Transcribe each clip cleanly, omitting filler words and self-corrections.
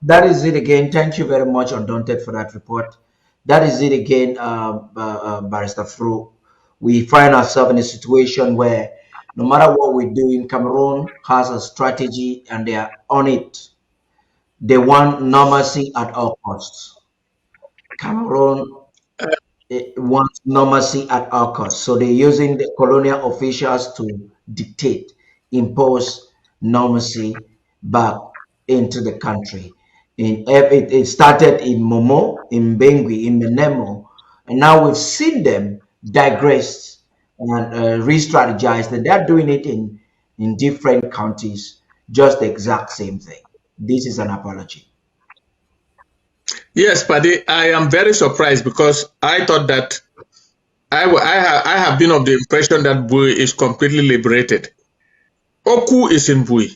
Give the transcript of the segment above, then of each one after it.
That is it again. Thank you very much, Undaunted, for that report. That is it again, Barrister Fru. We find ourselves in a situation where no matter what we do in Cameroon has a strategy and they are on it. They want normalcy at all costs. Cameroon wants normalcy at all costs. So they're using the colonial officials to dictate, impose normalcy back into the country. It started in Momo, in Bengui, in Menemo, and now we've seen them digress and re-strategize. And they're doing it in different counties, just the exact same thing. This is an apology. Yes, Paddy, I am very surprised because I thought that I have been of the impression that Bui is completely liberated. Oku is in Bui.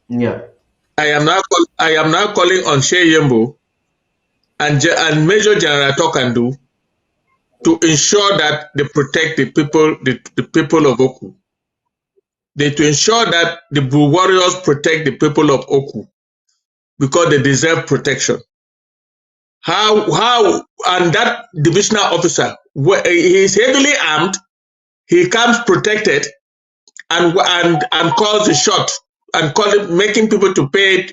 Yeah. I am now calling on Shey Yembo and Major General Tokandu to ensure that they protect the people of Oku. To ensure that the Bui warriors protect the people of Oku because they deserve protection. How and that divisional officer, he is heavily armed, he comes protected and calls the shot and making people to pay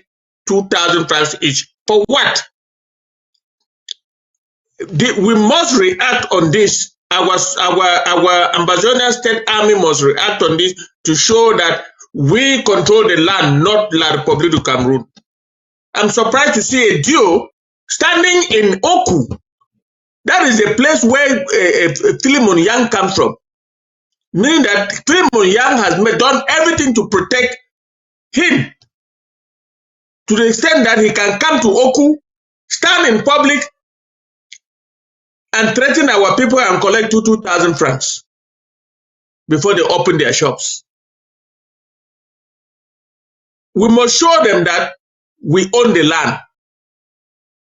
2,000 francs each for what? We must react on this. Our Ambazonia State Army must react on this to show that we control the land, not La Republic of Cameroon. I'm surprised to see a duo standing in Oku. That is the place where Philemon Yang comes from. Meaning that Philemon Yang has done everything to protect him to the extent that he can come to Oku, stand in public, and threaten our people and collect 2,000 francs before they open their shops. We must show them that we own the land.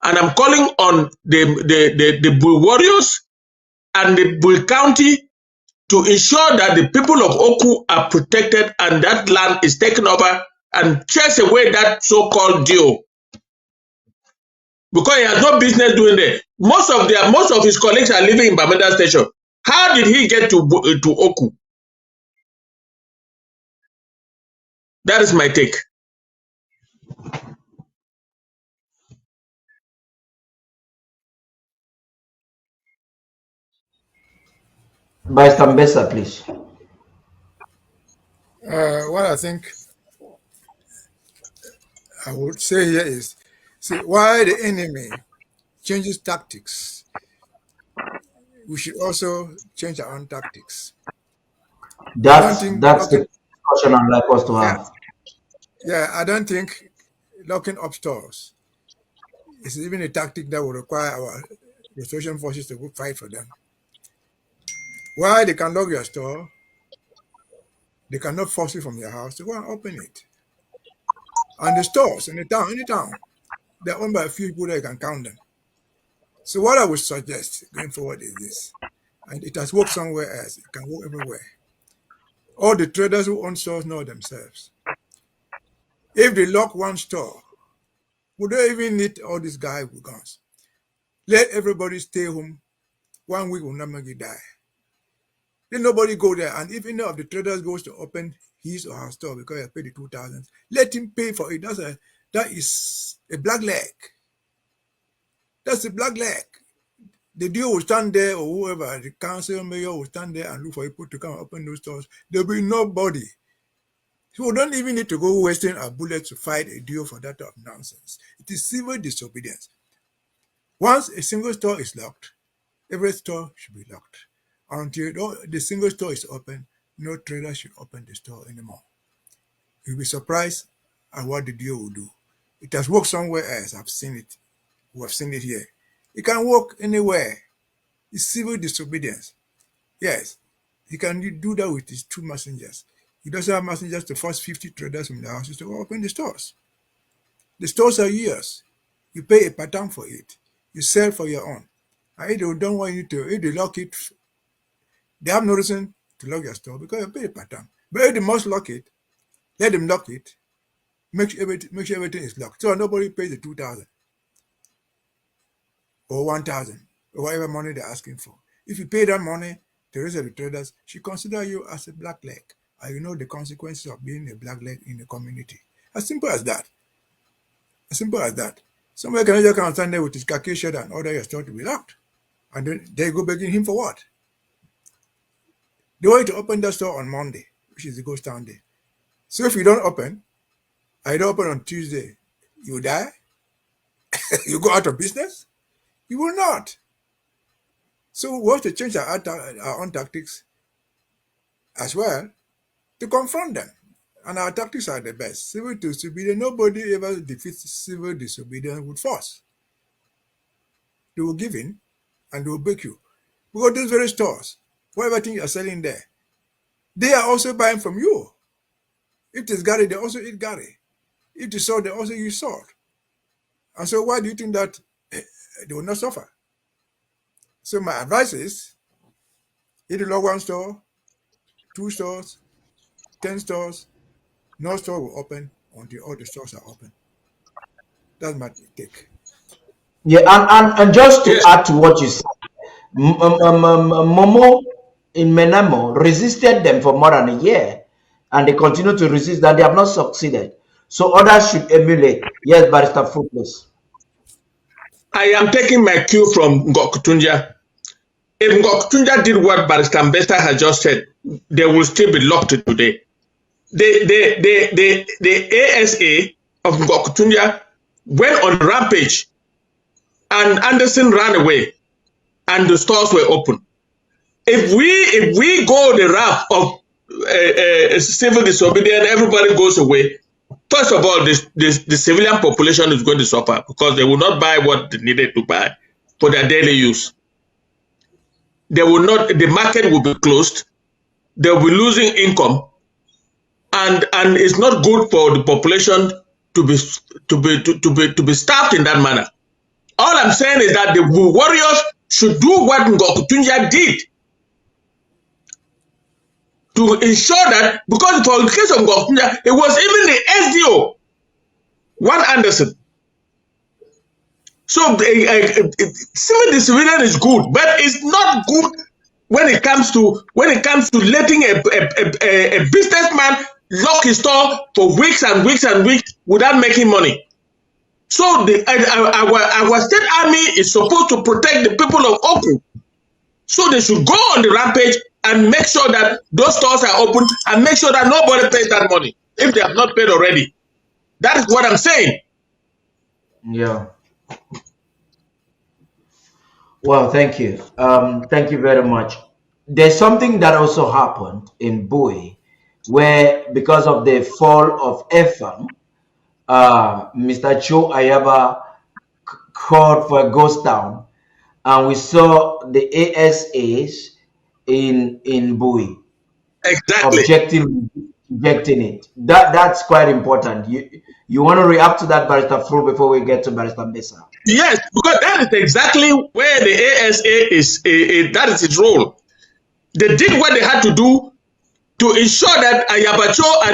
And I'm calling on the Bui warriors and the Bui County to ensure that the people of Oku are protected and that land is taken over and chase away that so-called deal. Because he has no business doing that. Most of his colleagues are living in Bamenda Station. How did he get to Oku? That is my take. By Stambesa, please. What I think I would say here is, see, why the enemy changes tactics, we should also change our own tactics. I don't think That's the discussion I'd like us to have. I don't think locking up stores is even a tactic that will require our restoration forces to go fight for them. Why they can lock your store, they cannot force you from your house to go and open it. And the stores in the town, they're owned by a few people that you can count them. So what I would suggest going forward is this, and it has worked somewhere else, it can work everywhere. All the traders who own stores know themselves. If they lock one store, would they even need all these guys with guns? Let everybody stay home. 1 week will not make you die. Then nobody go there. And if any of the traders goes to open his or her store because he paid the 2,000, let him pay for it. That is a black leg. That's a black leg. The deal will stand there, or whoever, the council mayor will stand there and look for people to come and open those stores. There'll be nobody. So we don't even need to go wasting our bullets to fight a deal for that type of nonsense. It is civil disobedience. Once a single store is locked, every store should be locked. Until the single store is open, no trader should open the store anymore. You'll be surprised at what the deal will do. It has worked somewhere else. I've seen it. We have seen it here. It can work anywhere. It's civil disobedience. Yes, he can do that with his two messengers. He doesn't have messengers to force 50 traders from the houses to open the stores. The stores are yours. You pay a pattern for it. You sell for your own. And if they don't want you to, if they lock it, they have no reason to lock your store because you pay a pattern. But if they must lock it, let them lock it. Make sure everything is locked. So nobody pays the 2,000 or 1,000 or whatever money they're asking for. If you pay that money, the rest of the traders should consider you as a black leg. And you know the consequences of being a black leg in the community. As simple as that. As simple as that. Somebody can just come stand there with his khaki shirt and order your store to be locked. And then they go begging him for what? They want you to open that store on Monday, which is the ghost town day. So if you don't open, I don't open on Tuesday, you die? You go out of business? You will not. So we have to change our own tactics as well to confront them. And our tactics are the best. Civil disobedience, nobody ever defeats civil disobedience with force. They will give in and they will break you. Because those very stores, whatever thing you are selling there, they are also buying from you. If there's Gary, they also eat Gary. If they salt, they also use salt. And so why do you think that they will not suffer? So my advice is, either log 1 store, 2 stores, 10 stores, no store will open until all the stores are open. That's my take. Yeah, and just to Yes. add to what you said, Momo in Menamo resisted them for more than a year, and they continue to resist, and they have not succeeded. So others should emulate. Yes, Barrister Fruitless. I am taking my cue from Ngokutunja. If Ngokutunja did what Barrister Mbesta has just said, they will still be locked today. The ASA of Ngokutunja went on rampage, and Anderson ran away, and the stores were open. If we go the route of civil disobedience, everybody goes away. First of all, the civilian population is going to suffer because they will not buy what they needed to buy for their daily use. They will not. The market will be closed. They will be losing income, and it's not good for the population to be starved in that manner. All I'm saying is that the warriors should do what Ngokutunja did to ensure that, because for the case of Ngokutunja, it was even the SDO, one Anderson. So civil disobedience is good, but it's not good when it comes to letting a businessman lock his store for weeks and weeks and weeks without making money. So our state army is supposed to protect the people of Oku. So they should go on the rampage and make sure that those stores are open and make sure that nobody pays that money if they have not paid already. That is what I'm saying. Yeah. Well, thank you. Thank you very much. There's something that also happened in Bowie, where because of the fall of FM, Mr. Cho Ayaba called for a ghost town, and we saw the ASAs in Bowie Exactly. rejecting it. That's quite important. You want to react to that, Barrister Fru, before we get to Barrister Mesa? Yes, because that is exactly where the ASA is. That is its role. They did what they had to do to ensure that Ayabacho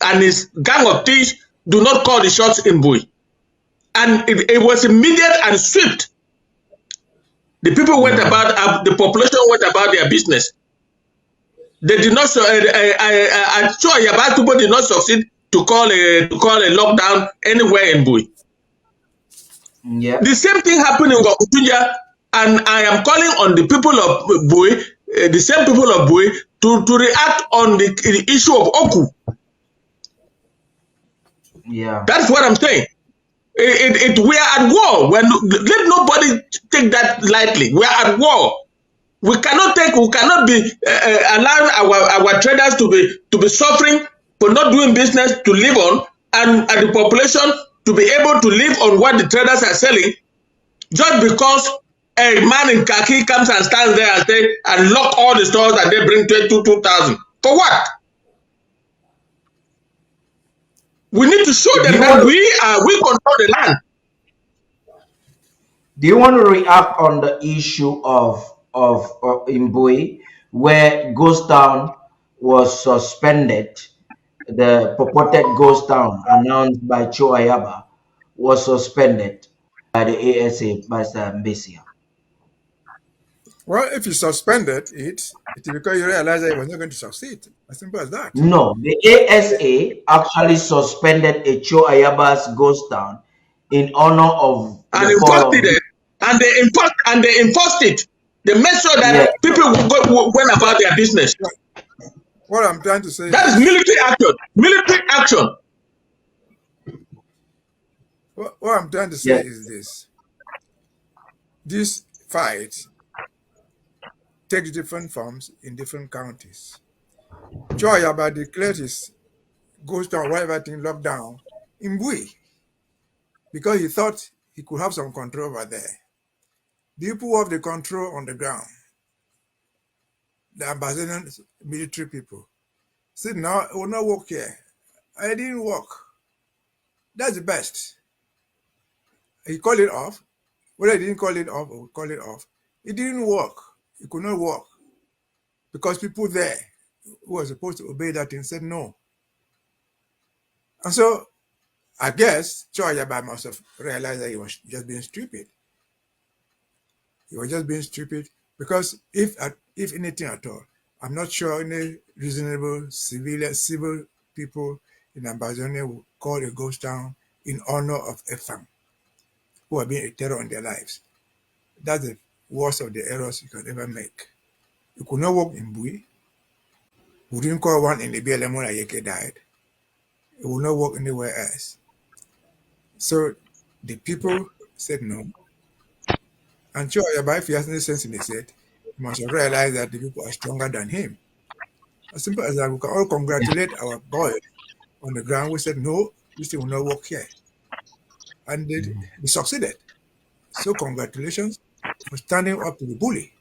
and his gang of thieves do not call the shots in Bowie. And it was immediate and swift. The people went about, the population went about their business. They did not. I'm sure Ayabacho did not succeed to call a lockdown anywhere in Bowie. Yeah. The same thing happened in Ngokutunja, and I am calling on the people of Bowie, the same people of Bowie, to react on the issue of Oku. Yeah. That's what I'm saying. We are at war. Let nobody take that lightly. We are at war. We cannot be allowing our traders to be suffering for not doing business to live on, and the population to be able to live on what the traders are selling, just because a man in khaki comes and stands there and lock all the stores and they bring 2,000. For what? We need to show them that we control the land. Do you want to react on the issue of Imbui, where Ghost Town was suspended the purported ghost town announced by Cho Ayaba was suspended by the ASA by Mbesia. Well, if you suspended it, it's because you realized that it was not going to succeed. As simple as that. No, the ASA actually suspended a Cho Ayaba's ghost town in honor of and the fall enforced of it, and they enforced it. They made sure yeah. that people went about their business. What I'm trying to say That is is, military action. Military action. what I'm trying to say Yeah. is this: this fight takes different forms in different counties. Joy Yaba declared his ghost town, whatever thing, lockdown in Bui because he thought he could have some control over there. The people who have the control on the ground, the Ambazonian military people, said, no, it will not work here. I didn't work. That's the best. He called it off. Whether he didn't call it off or call it off, it didn't work. It could not work because people there who were supposed to obey that thing said no. And so I guess Choi Yaba must have realized that he was just being stupid. He was just being stupid because if anything at all, I'm not sure any reasonable civil people in Ambazonia would call a ghost town in honor of a fam who are being a terror on their lives. That's the worst of the errors you could ever make. You could not work in Bui. We didn't call one in the BLM when Ayeke died. It will not work anywhere else. So the people said no. And sure, if he has any sense in his head, he must have realized that the people are stronger than him. As simple as that, we can all congratulate our boy on the ground. We said, no, this thing will not work here. And they succeeded. So congratulations for standing up to the bully.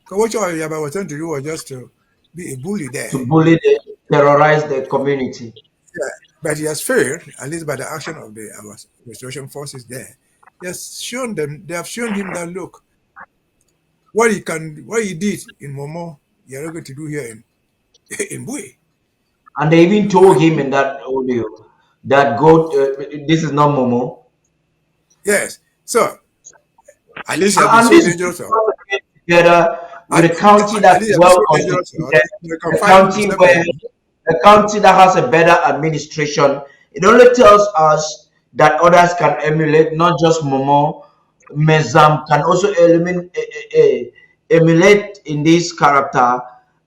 Because what your Yaba was trying to do was just to be a bully there. To bully the terrorize the community. Yeah. But he has failed, at least by the action of our restoration forces there. They have shown him that look, what he did in Momo, you're not going to do here in Bui. And they even told him in that audio that this is not Momo. Yes. So at least he has been And so this is dangerous. together with a county At that's least he has been well so dangerous. constituted, They can a find county himself where in a county that has a better administration. It only tells us that others can emulate, not just Momo. Mezam can also emulate in this character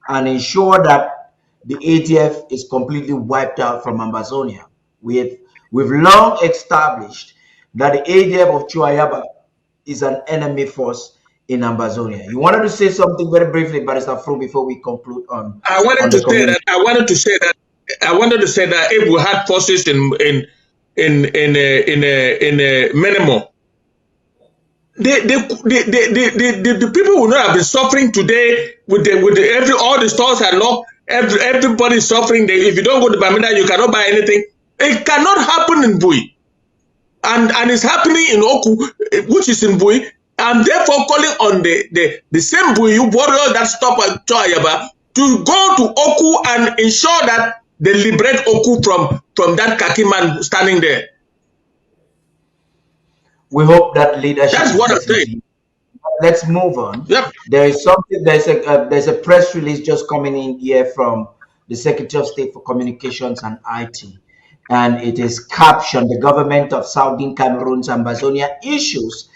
and ensure that the ATF is completely wiped out from Ambazonia. We've long established that the ATF of Chuayaba is an enemy force in Ambazonia. You wanted to say something very briefly, Barrister Fru, before we conclude I wanted on to the say community. that. I wanted to say that if we had forces in minimum, the people would not have been suffering today all the stores are locked. Everybody is suffering. If you don't go to Bamida, you cannot buy anything. It cannot happen in Bui, and it's happening in Oku, which is in Bui, and therefore calling on the same Bui warriors that stop at Choayaba to go to Oku and ensure that they liberate Oku from that khaki man standing there. We hope that leadership That's is what I'm listening saying. to you. Let's move on. Yep. There is something. There's a press release just coming in here from the Secretary of State for Communications and IT, and it is captioned: "The government of Southern Cameroon's Ambazonia issues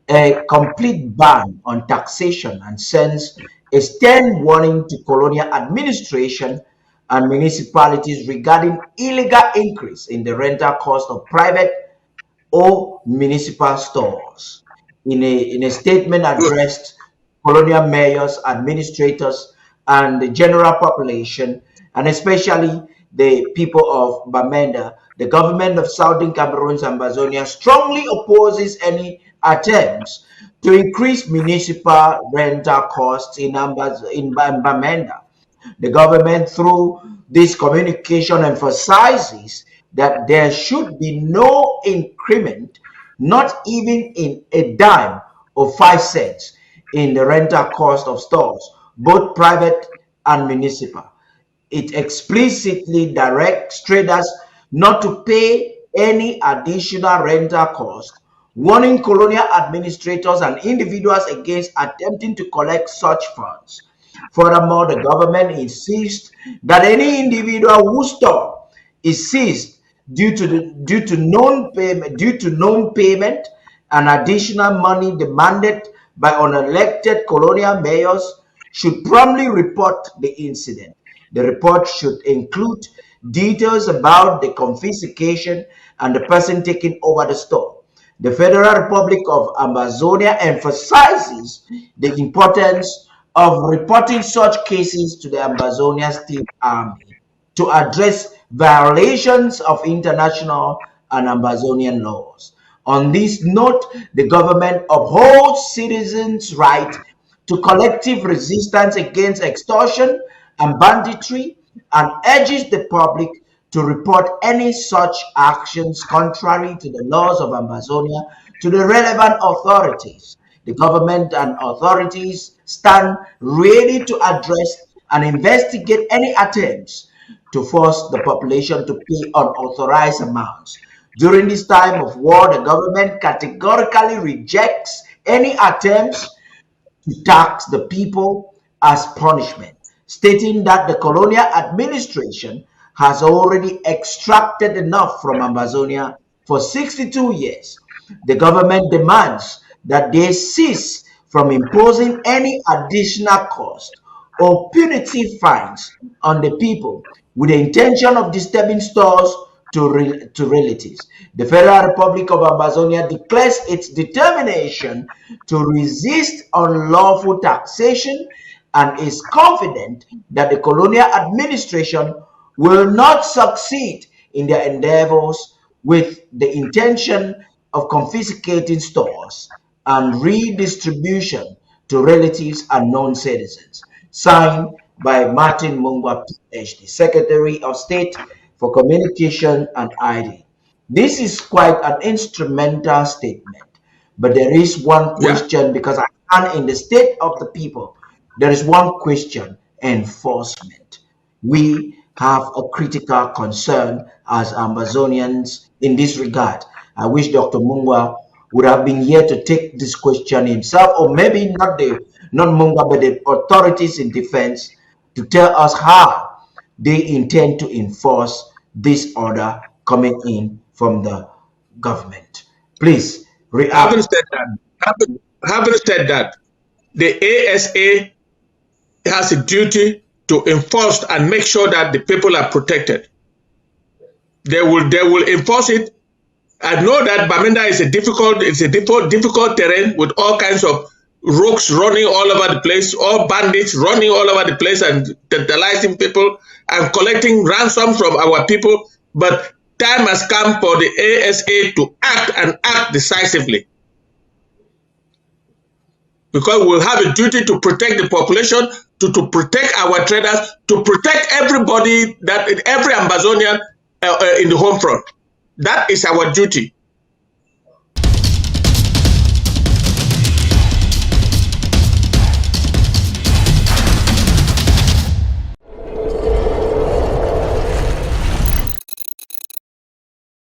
a complete ban on taxation and sends a stern warning to colonial administration and municipalities regarding illegal increase in the rental cost of private or municipal stores." In a statement Good. addressed colonial mayors, administrators, and the general population, and especially the people of Bamenda, the government of Southern Cameroon's Ambazonia strongly opposes any attempts to increase municipal rental costs in Bamenda. The government, through this communication, emphasizes that there should be no increment, not even in a dime or 5 cents, in the rental cost of stores, both private and municipal. it explicitly directs traders not to pay any additional rental cost, warning colonial administrators and individuals against attempting to collect such funds. Furthermore, the government insists that any individual whose store is seized due to known payment and additional money demanded by unelected colonial mayors should promptly report the incident. The report should include details about the confiscation and the person taking over the store. The Federal Republic of Ambazonia emphasizes the importance of reporting such cases to the Ambazonia State Army to address violations of international and Ambazonian laws. On this note, the government upholds citizens' right to collective resistance against extortion and banditry and urges the public to report any such actions contrary to the laws of Ambazonia to the relevant authorities. The government and authorities stand ready to address and investigate any attempts to force the population to pay unauthorized amounts. During this time of war, the government categorically rejects any attempts to tax the people as punishment, stating that the colonial administration has already extracted enough from Ambazonia for 62 years. The government demands that they cease from imposing any additional cost or punitive fines on the people with the intention of disturbing stores to relatives. The Federal Republic of Ambazonia declares its determination to resist unlawful taxation and is confident that the colonial administration will not succeed in their endeavors with the intention of confiscating stores and redistribution to relatives and non-citizens. Signed by Martin Mungwa, PhD, Secretary of State for Communication and ID. This is quite an instrumental statement, but there is one Yeah. question because I stand in the state of the people. There is one question: enforcement. We have a critical concern as Ambazonians in this regard. I wish Dr. Mungwa would have been here to take this question himself, or maybe not Mungwa, but the authorities in defense to tell us how they intend to enforce this order coming in from the government. Please Having react. said that, having said that, the ASA has a duty to enforce and make sure that the people are protected. They will enforce it. I know that Bamenda is difficult terrain with all kinds of rogues running all over the place, all bandits running all over the place and tantalizing people and collecting ransom from our people. But time has come for the ASA to act and act decisively, because we'll have a duty to protect the population, to protect our traders, to protect everybody, that every Ambazonian in the home front. That is our duty.